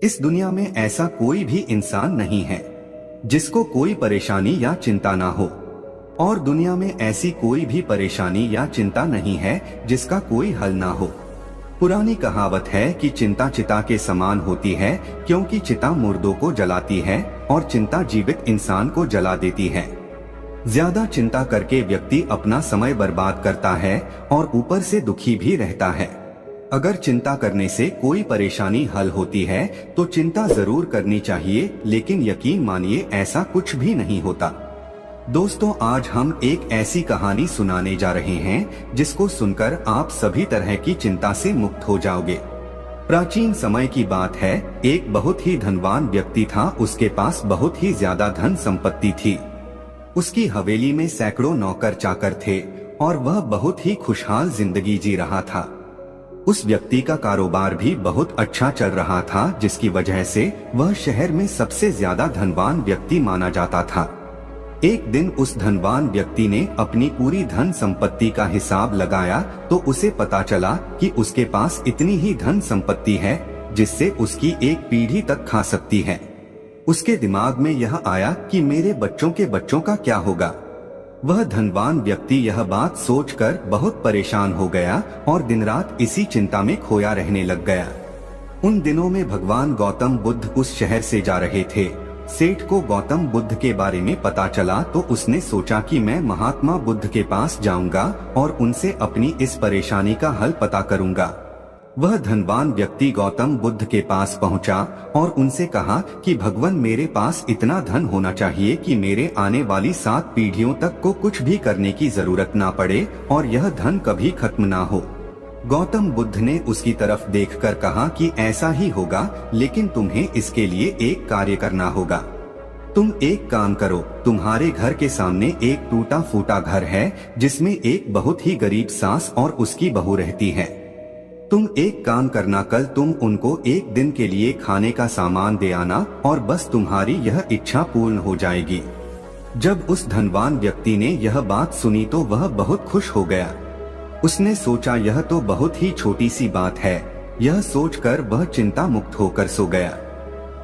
इस दुनिया में ऐसा कोई भी इंसान नहीं है जिसको कोई परेशानी या चिंता ना हो, और दुनिया में ऐसी कोई भी परेशानी या चिंता नहीं है जिसका कोई हल ना हो। पुरानी कहावत है कि चिंता चिता के समान होती है, क्योंकि चिता मुर्दों को जलाती है और चिंता जीवित इंसान को जला देती है। ज्यादा चिंता करके व्यक्ति अपना समय बर्बाद करता है और ऊपर से दुखी भी रहता है। अगर चिंता करने से कोई परेशानी हल होती है तो चिंता जरूर करनी चाहिए, लेकिन यकीन मानिए ऐसा कुछ भी नहीं होता। दोस्तों, आज हम एक ऐसी कहानी सुनाने जा रहे हैं जिसको सुनकर आप सभी तरह की चिंता से मुक्त हो जाओगे। प्राचीन समय की बात है, एक बहुत ही धनवान व्यक्ति था। उसके पास बहुत ही ज्यादा धन संपत्ति थी। उसकी हवेली में सैकड़ों नौकर चाकर थे और वह बहुत ही खुशहाल जिंदगी जी रहा था। उस व्यक्ति का कारोबार भी बहुत अच्छा चल रहा था, जिसकी वजह से वह शहर में सबसे ज्यादा धनवान व्यक्ति माना जाता था। एक दिन उस धनवान व्यक्ति ने अपनी पूरी धन संपत्ति का हिसाब लगाया तो उसे पता चला कि उसके पास इतनी ही धन संपत्ति है जिससे उसकी एक पीढ़ी तक खा सकती है। उसके दिमाग में यह आया कि मेरे बच्चों के बच्चों का क्या होगा। वह धनवान व्यक्ति यह बात सोचकर बहुत परेशान हो गया और दिन रात इसी चिंता में खोया रहने लग गया। उन दिनों में भगवान गौतम बुद्ध उस शहर से जा रहे थे। सेठ को गौतम बुद्ध के बारे में पता चला तो उसने सोचा कि मैं महात्मा बुद्ध के पास जाऊंगा और उनसे अपनी इस परेशानी का हल पता करूंगा। वह धनवान व्यक्ति गौतम बुद्ध के पास पहुंचा और उनसे कहा कि भगवान, मेरे पास इतना धन होना चाहिए कि मेरे आने वाली 7 पीढ़ियों तक को कुछ भी करने की जरूरत ना पड़े और यह धन कभी खत्म ना हो। गौतम बुद्ध ने उसकी तरफ देखकर कहा कि ऐसा ही होगा, लेकिन तुम्हें इसके लिए एक कार्य करना होगा। तुम एक काम करो, तुम्हारे घर के सामने एक टूटा फूटा घर है जिसमें एक बहुत ही गरीब सास और उसकी बहू रहती है। तुम एक काम करना, कल तुम उनको एक दिन के लिए खाने का सामान दे आना और बस तुम्हारी यह इच्छा पूर्ण हो जाएगी। जब उस धनवान व्यक्ति ने यह बात सुनी तो वह बहुत खुश हो गया। उसने सोचा यह तो बहुत ही छोटी सी बात है। यह सोचकर वह चिंता मुक्त होकर सो गया।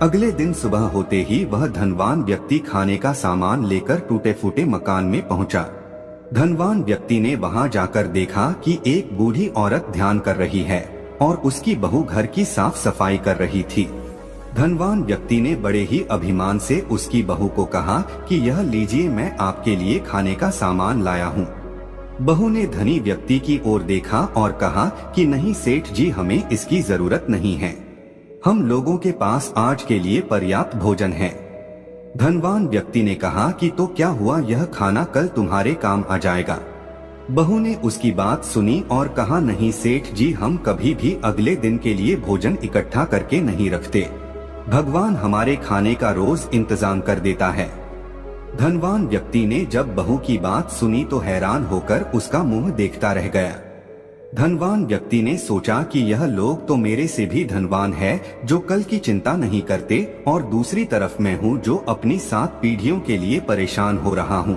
अगले दिन सुबह होते ही वह धनवान व्यक्ति खाने का सामान लेकर टूटे फूटे मकान में पहुंचा। धनवान व्यक्ति ने वहां जाकर देखा कि एक बूढ़ी औरत ध्यान कर रही है और उसकी बहू घर की साफ सफाई कर रही थी। धनवान व्यक्ति ने बड़े ही अभिमान से उसकी बहू को कहा कि यह लीजिए, मैं आपके लिए खाने का सामान लाया हूँ। बहू ने धनी व्यक्ति की ओर देखा और कहा कि नहीं सेठ जी, हमें इसकी जरूरत नहीं है। हम लोगों के पास आज के लिए पर्याप्त भोजन है। धनवान व्यक्ति ने कहा कि तो क्या हुआ, यह खाना कल तुम्हारे काम आ जाएगा। बहू ने उसकी बात सुनी और कहा नहीं सेठ जी, हम कभी भी अगले दिन के लिए भोजन इकट्ठा करके नहीं रखते। भगवान हमारे खाने का रोज इंतजाम कर देता है। धनवान व्यक्ति ने जब बहू की बात सुनी तो हैरान होकर उसका मुंह देखता रह गया। धनवान व्यक्ति ने सोचा कि यह लोग तो मेरे से भी धनवान है जो कल की चिंता नहीं करते, और दूसरी तरफ मैं हूँ जो अपनी 7 पीढ़ियों के लिए परेशान हो रहा हूँ।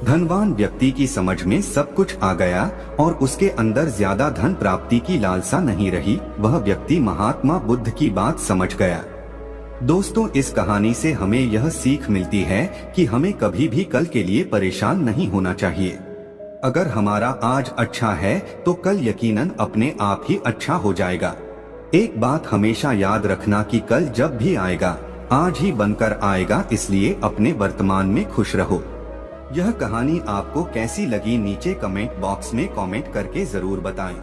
धनवान व्यक्ति की समझ में सब कुछ आ गया और उसके अंदर ज्यादा धन प्राप्ति की लालसा नहीं रही। वह व्यक्ति महात्मा बुद्ध की बात समझ गया। दोस्तों, इस कहानी से हमें यह सीख मिलती है कि हमें कभी भी कल के लिए परेशान नहीं होना चाहिए। अगर हमारा आज अच्छा है तो कल यकीनन अपने आप ही अच्छा हो जाएगा। एक बात हमेशा याद रखना कि कल जब भी आएगा आज ही बनकर आएगा, इसलिए अपने वर्तमान में खुश रहो। यह कहानी आपको कैसी लगी नीचे कमेंट बॉक्स में कमेंट करके जरूर बताएं।